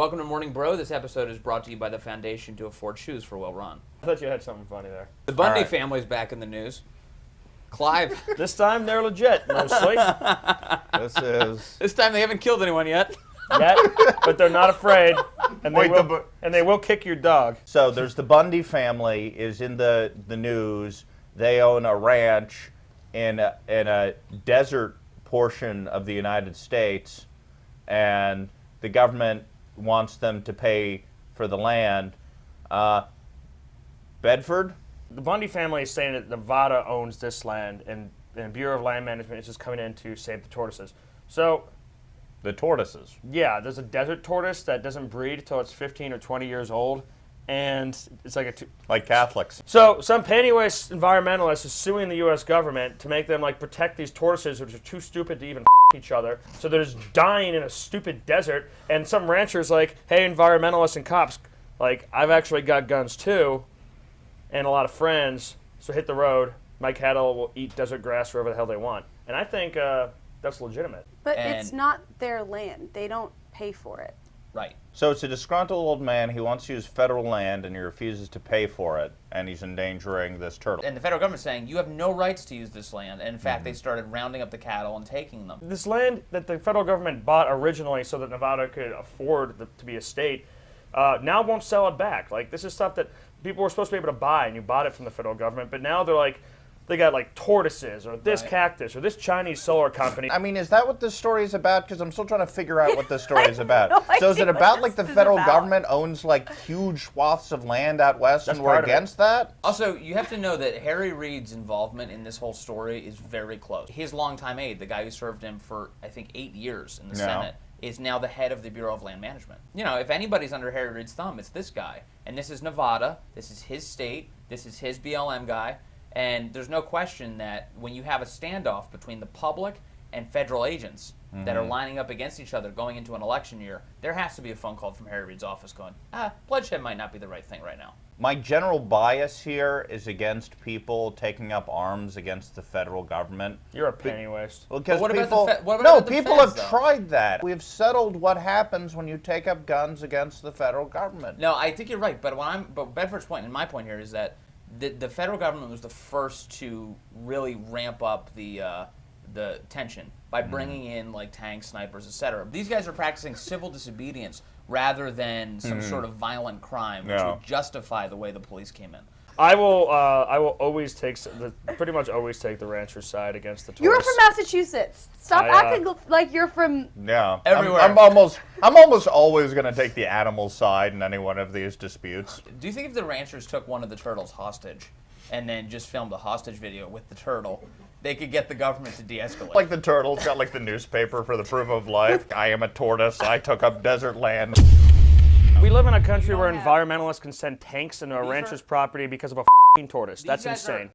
Welcome to Morning Bro. This episode is brought to you by the Foundation to Afford Shoes for Will Run. I thought you had something funny there. The Bundy family's back in the news. Clive. This time they're legit, mostly. This time they haven't killed anyone yet. But they're not afraid, and they will kick your dog. So there's the Bundy family is in the news. They own a ranch in a desert portion of the United States, and the government wants them to pay for the land. Bedford? The Bundy family is saying that Nevada owns this land, and Bureau of Land Management is just coming in to save the tortoises. So, The tortoises. yeah, there's a desert tortoise that doesn't breed until it's 15 or 20 years old, and it's like Like Catholics. So some panty-waist environmentalist is suing the U.S. government to make them protect these tortoises, which are too stupid to even each other. So they're just dying in a stupid desert. And some ranchers like, hey, environmentalists and cops, I've actually got guns too, and a lot of friends. So hit the road. My cattle will eat desert grass wherever the hell they want. And I think that's legitimate. But it's not their land. They don't pay for it. Right. So it's a disgruntled old man. He wants to use federal land, and he refuses to pay for it, and he's endangering this turtle. And the federal government's saying, you have no rights to use this land. And in fact, they started rounding up the cattle and taking them. This land that the federal government bought originally so that Nevada could afford to be a state, now won't sell it back. This is stuff that people were supposed to be able to buy, and you bought it from the federal government, but now they're they got tortoises or this cactus or this Chinese solar company. I mean, is that what this story is about? Because I'm still trying to figure out what this story is about. No So is it idea about what the this is federal about. government owns huge swaths of land out west and we're part of it. against that? Also, you have to know that Harry Reid's involvement in this whole story is very close. His longtime aide, the guy who served him for, I think, 8 years in the Senate, is now the head of the Bureau of Land Management. You know, if anybody's under Harry Reid's thumb, it's this guy. And this is Nevada. This is his state. This is his BLM guy. And there's no question that when you have a standoff between the public and federal agents that are lining up against each other going into an election year, there has to be a phone call from Harry Reid's office going, bloodshed might not be the right thing right now. My general bias here is against people taking up arms against the federal government. You're a penny waste. Well, because what about people, what about the people feds, have though? tried that. We've settled what happens when you take up guns against the federal government. No, I think you're right. But Bedford's point and my point here is that the federal government was the first to really ramp up the tension by bringing in tanks, snipers, etc. These guys are practicing civil disobedience rather than some sort of violent crime, which would justify the way the police came in. I will always pretty much always take the rancher's side against the You're tourists. from Massachusetts. Stop acting like you're from... Yeah, Everywhere. I'm almost always going to take the animal side in any one of these disputes. Do you think if the ranchers took one of the turtles hostage and then just filmed a hostage video with the turtle, they could get the government to de-escalate? Like the turtle's got the newspaper for the proof of life. I am a tortoise. I took up desert land. We live in a country where environmentalists can send tanks into a rancher's property because of a f***ing tortoise. That's guys are- insane.